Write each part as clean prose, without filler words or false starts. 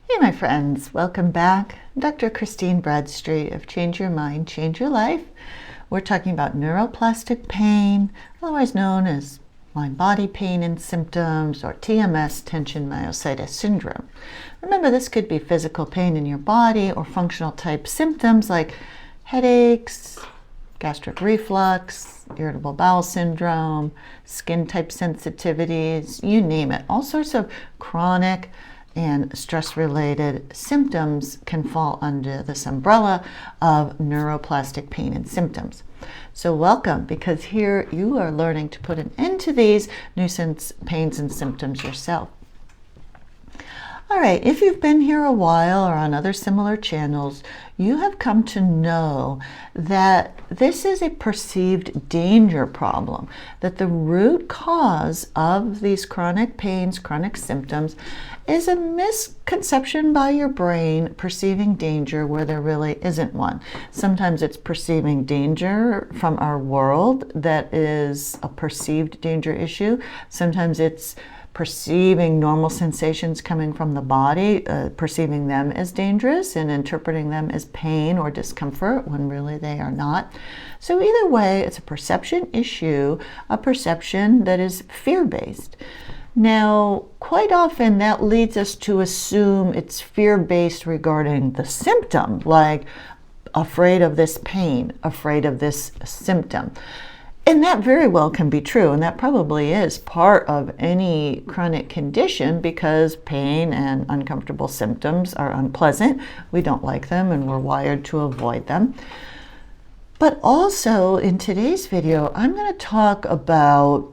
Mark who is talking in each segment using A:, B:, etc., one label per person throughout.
A: Hey my friends, welcome back. Dr. Christine Bradstreet of Change Your Mind, Change Your Life. We're talking about neuroplastic pain, otherwise known as mind-body pain and symptoms, or TMS, tension myositis syndrome. Remember, this could be physical pain in your body or functional type symptoms like headaches, gastric reflux, irritable bowel syndrome, skin type sensitivities, you name it. All sorts of chronic and stress-related symptoms can fall under this umbrella of neuroplastic pain and symptoms. So welcome, because here you are learning to put an end to these nuisance pains and symptoms yourself. All right, if you've been here a while or on other similar channels, you have come to know that this is a perceived danger problem, that the root cause of these chronic pains, chronic symptoms, is a misconception by your brain perceiving danger where there really isn't one. Sometimes it's perceiving danger from our world that is a perceived danger issue. Sometimes it's perceiving normal sensations coming from the body, perceiving them as dangerous and interpreting them as pain or discomfort when really they are not. So either way, it's a perception issue, a perception that is fear-based. Now, quite often that leads us to assume it's fear-based regarding the symptom, like afraid of this pain, afraid of this symptom. And that very well can be true, and that probably is part of any chronic condition, because pain and uncomfortable symptoms are unpleasant. We don't like them, and we're wired to avoid them. But also in today's video, I'm going to talk about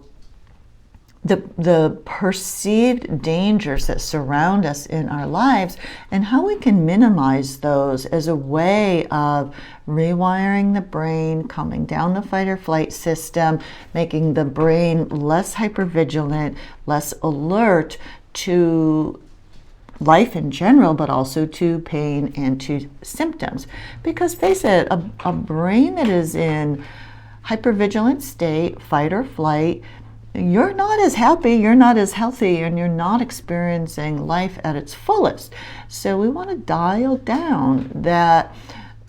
A: the perceived dangers that surround us in our lives and how we can minimize those as a way of rewiring the brain, calming down the fight or flight system, making the brain less hypervigilant, less alert to life in general, but also to pain and to symptoms. Because face it, a brain that is in hypervigilant state, fight or flight, you're not as happy, you're not as healthy, and you're not experiencing life at its fullest. So we want to dial down that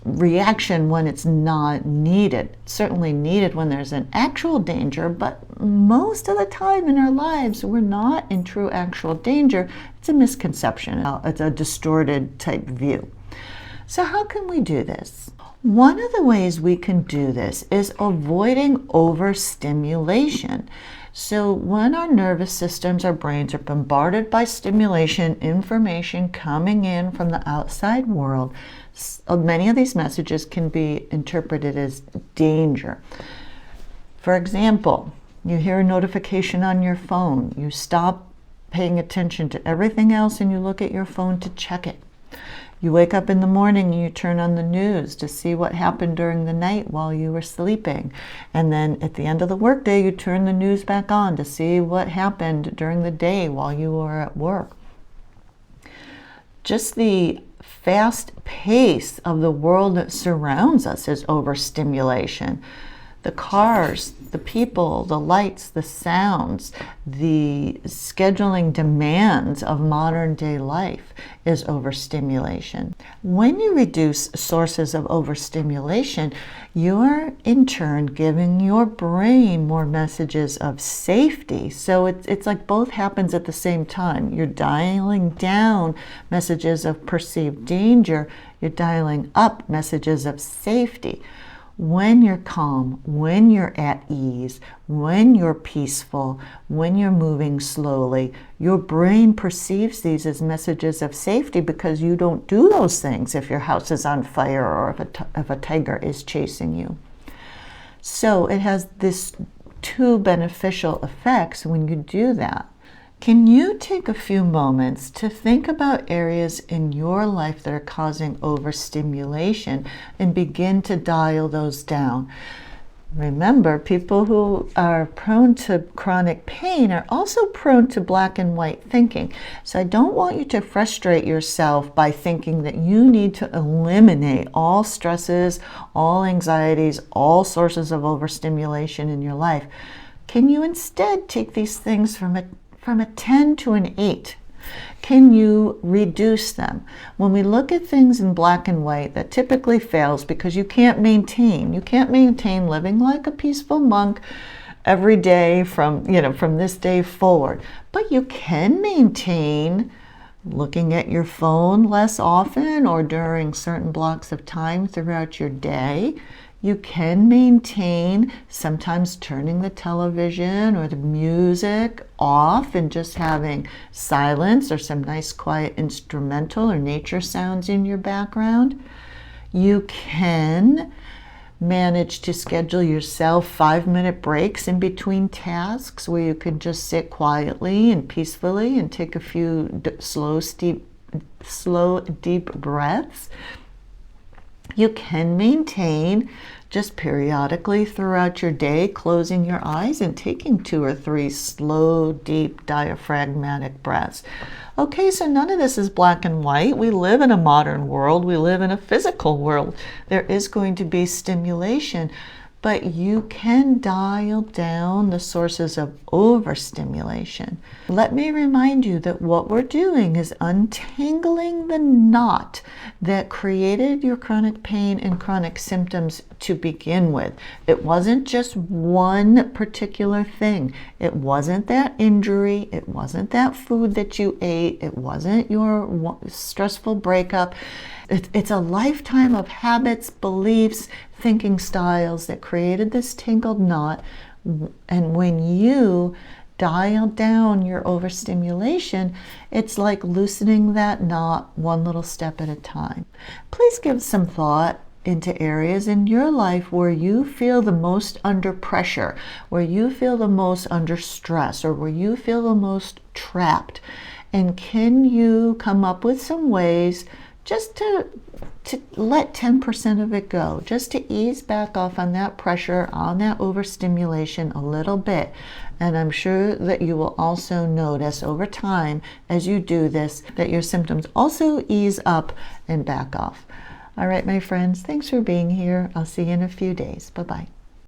A: reaction when it's not needed. It's certainly needed when there's an actual danger, but most of the time in our lives, we're not in true actual danger. It's a misconception. It's a distorted type view. So how can we do this? One of the ways we can do this is avoiding overstimulation. So when our nervous systems, our brains are bombarded by stimulation, information coming in from the outside world, many of these messages can be interpreted as danger. For example, you hear a notification on your phone, you stop paying attention to everything else and you look at your phone to check it. You wake up in the morning and you turn on the news to see what happened during the night while you were sleeping. And then at the end of the workday, you turn the news back on to see what happened during the day while you were at work. Just the fast pace of the world that surrounds us is overstimulation. The cars, the people, the lights, the sounds, the scheduling demands of modern day life is overstimulation. When you reduce sources of overstimulation, you are in turn giving your brain more messages of safety. So it's like both happens at the same time. You're dialing down messages of perceived danger, you're dialing up messages of safety. When you're calm, when you're at ease, when you're peaceful, when you're moving slowly, your brain perceives these as messages of safety because you don't do those things if your house is on fire or if a tiger is chasing you. So it has this two beneficial effects when you do that. Can you take a few moments to think about areas in your life that are causing overstimulation and begin to dial those down? Remember, people who are prone to chronic pain are also prone to black and white thinking. So I don't want you to frustrate yourself by thinking that you need to eliminate all stresses, all anxieties, all sources of overstimulation in your life. Can you instead take these things from a 10 to an 8? Can you reduce them? When we look at things in black and white, that typically fails because you can't maintain living like a peaceful monk every day from this day forward. But you can maintain looking at your phone less often or during certain blocks of time throughout your day. You can maintain sometimes turning the television or the music off and just having silence or some nice quiet instrumental or nature sounds in your background. You can manage to schedule yourself 5-minute breaks in between tasks where you can just sit quietly and peacefully and take a few slow, deep breaths. You can maintain just periodically throughout your day closing your eyes and taking 2 or 3 slow, deep, diaphragmatic breaths. Okay, so none of this is black and white. We live in a modern world. We live in a physical world. There is going to be stimulation, but you can dial down the sources of overstimulation. Let me remind you that what we're doing is untangling the knot that created your chronic pain and chronic symptoms to begin with. It wasn't just one particular thing. It wasn't that injury. It wasn't that food that you ate. It wasn't your stressful breakup. It's a lifetime of habits, beliefs, thinking styles that created this tangled knot. And when you dial down your overstimulation, it's like loosening that knot one little step at a time. Please give some thought into areas in your life where you feel the most under pressure, where you feel the most under stress, or where you feel the most trapped. And can you come up with some ways just to let 10% of it go, just to ease back off on that pressure, on that overstimulation a little bit. And I'm sure that you will also notice over time as you do this that your symptoms also ease up and back off. All right, my friends, thanks for being here. I'll see you in a few days. Bye-bye.